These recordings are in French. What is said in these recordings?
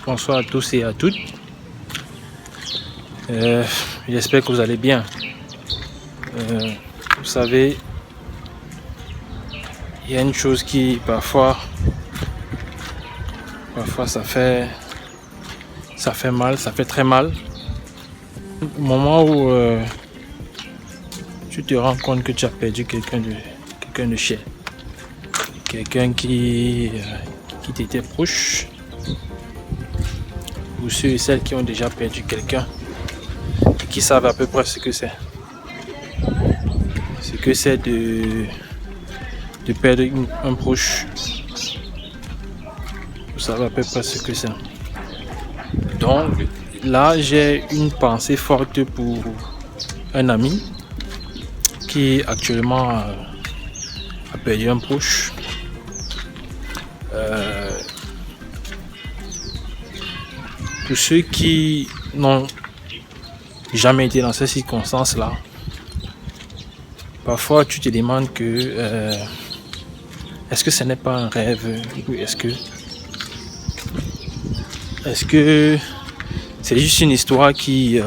Bonsoir à tous et à toutes. J'espère que vous allez bien. Vous savez, il y a une chose qui parfois ça fait mal, ça fait très mal. Au moment où tu te rends compte que tu as perdu quelqu'un de cher, quelqu'un qui t'était proche, ou ceux et celles qui ont déjà perdu quelqu'un et qui savent à peu près ce que c'est. Ce que c'est de perdre un proche. Vous savez à peu près ce que c'est. Donc là, j'ai une pensée forte pour un ami qui actuellement a perdu un proche. Pour ceux qui n'ont jamais été dans ces circonstances-là, parfois tu te demandes que est-ce que ce n'est pas un rêve, ou est-ce que c'est juste une histoire qui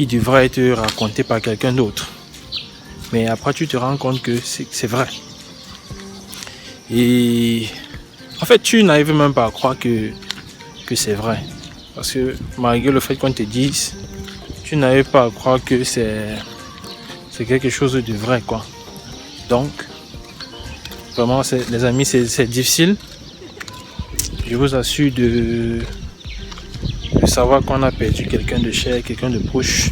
devrait être racontée par quelqu'un d'autre. Mais après tu te rends compte que c'est vrai. Et en fait tu n'arrives même pas à croire que c'est vrai. Parce que malgré le fait qu'on te dise, tu n'arrives pas à croire que c'est quelque chose de vrai, quoi. Donc vraiment les amis, c'est difficile. Je vous assure de savoir qu'on a perdu quelqu'un de cher, quelqu'un de proche,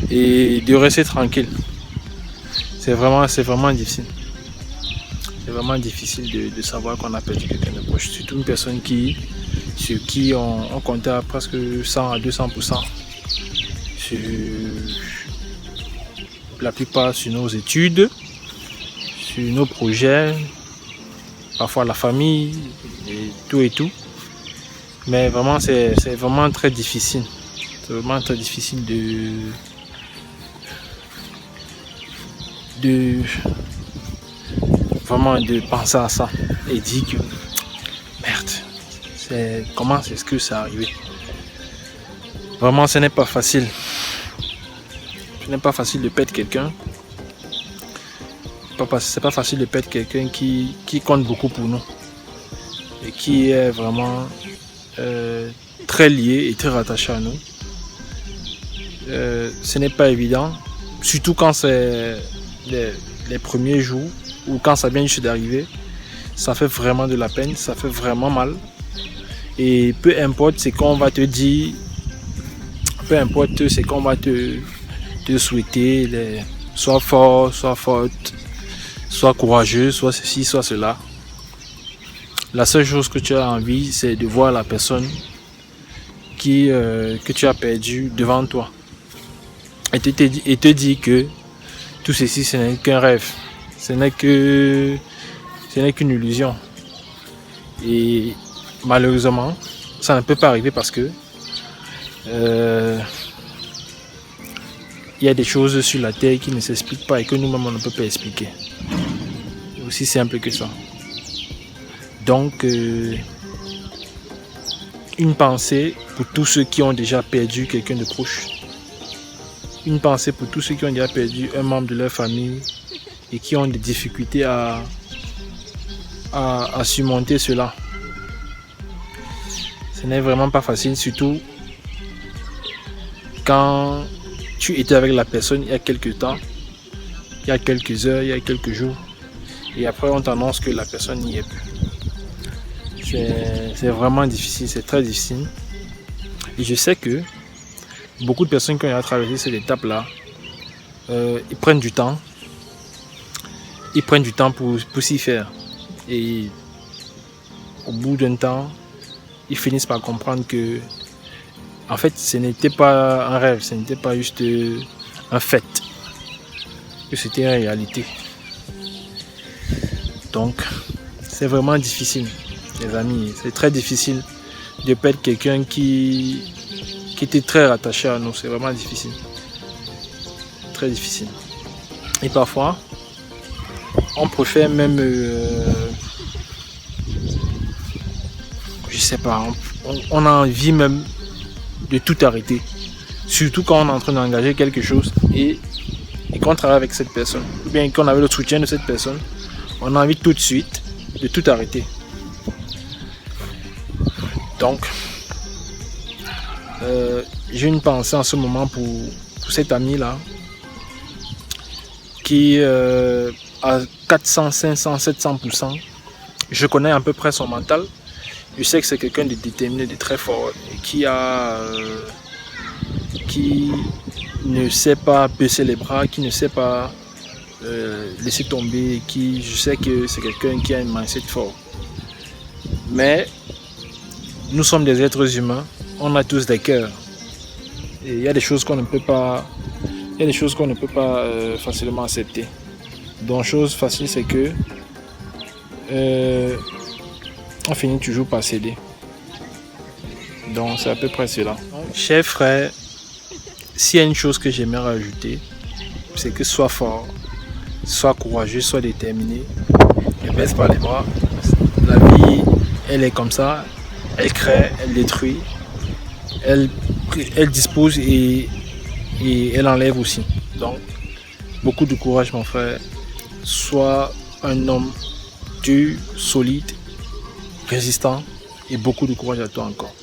et de rester tranquille. C'est vraiment difficile. C'est vraiment difficile de savoir qu'on a perdu quelqu'un de proche. Surtout une personne sur qui on comptait à presque 100 à 200%. Sur la plupart sur nos études, sur nos projets, parfois la famille, et tout. Mais vraiment, c'est vraiment très difficile. C'est vraiment très difficile de penser à ça et dire que merde, comment est-ce que ça arrivé? Vraiment, ce n'est pas facile. Ce n'est pas facile de perdre quelqu'un. C'est pas facile de perdre quelqu'un qui compte beaucoup pour nous et qui est vraiment très lié et très rattaché à nous. Ce n'est pas évident, surtout quand c'est les premiers jours ou quand ça vient juste d'arriver. Ça fait vraiment de la peine, ça fait vraiment mal. Et peu importe ce qu'on va te dire, peu importe ce qu'on va te souhaiter, sois fort, sois forte, sois courageux, soit ceci, soit cela. La seule chose que tu as envie, c'est de voir la personne que tu as perdue devant toi. Et te dire que tout ceci, ce n'est qu'un rêve. Ce n'est qu'une illusion. Et malheureusement, ça ne peut pas arriver parce que il y a des choses sur la terre qui ne s'expliquent pas et que nous-mêmes on ne peut pas expliquer. C'est aussi simple que ça. Donc, une pensée pour tous ceux qui ont déjà perdu quelqu'un de proche. Une pensée pour tous ceux qui ont déjà perdu un membre de leur famille et qui ont des difficultés à surmonter cela. Ce n'est vraiment pas facile, surtout quand tu étais avec la personne il y a quelques temps, il y a quelques heures, il y a quelques jours, et après on t'annonce que la personne n'y est plus. C'est vraiment difficile, c'est très difficile. Et je sais que beaucoup de personnes qui ont traversé cette étape-là, ils prennent du temps. Ils prennent du temps pour s'y faire. Et au bout d'un temps, ils finissent par comprendre que en fait, ce n'était pas un rêve, ce n'était pas juste un fait, que c'était une réalité. Donc, c'est vraiment difficile, les amis. C'est très difficile de perdre quelqu'un qui était très rattaché à nous. C'est vraiment difficile. Très difficile. Et parfois, on préfère même, je sais pas, on a envie même de tout arrêter. Surtout quand on est en train d'engager quelque chose et qu'on travaille avec cette personne. Ou bien qu'on avait le soutien de cette personne. On a envie tout de suite de tout arrêter. Donc, j'ai une pensée en ce moment pour cet ami-là qui à 400, 500, 700%. Je connais à peu près son mental. Je sais que c'est quelqu'un de déterminé, de très fort et qui ne sait pas baisser les bras, qui ne sait pas laisser tomber, je sais que c'est quelqu'un qui a une mindset fort. Mais nous sommes des êtres humains, on a tous des cœurs. Et il y a des choses qu'on ne peut pas, facilement accepter. Donc chose facile, c'est que on finit toujours par céder. Donc c'est à peu près cela. Chers frères, s'il y a une chose que j'aimerais rajouter, c'est que sois fort, sois courageux, sois déterminé, ne baisse pas les bras. La vie, elle est comme ça, elle crée, elle détruit, elle dispose et elle enlève aussi. Donc, beaucoup de courage mon frère, sois un homme dur, solide, résistant et beaucoup de courage à toi encore.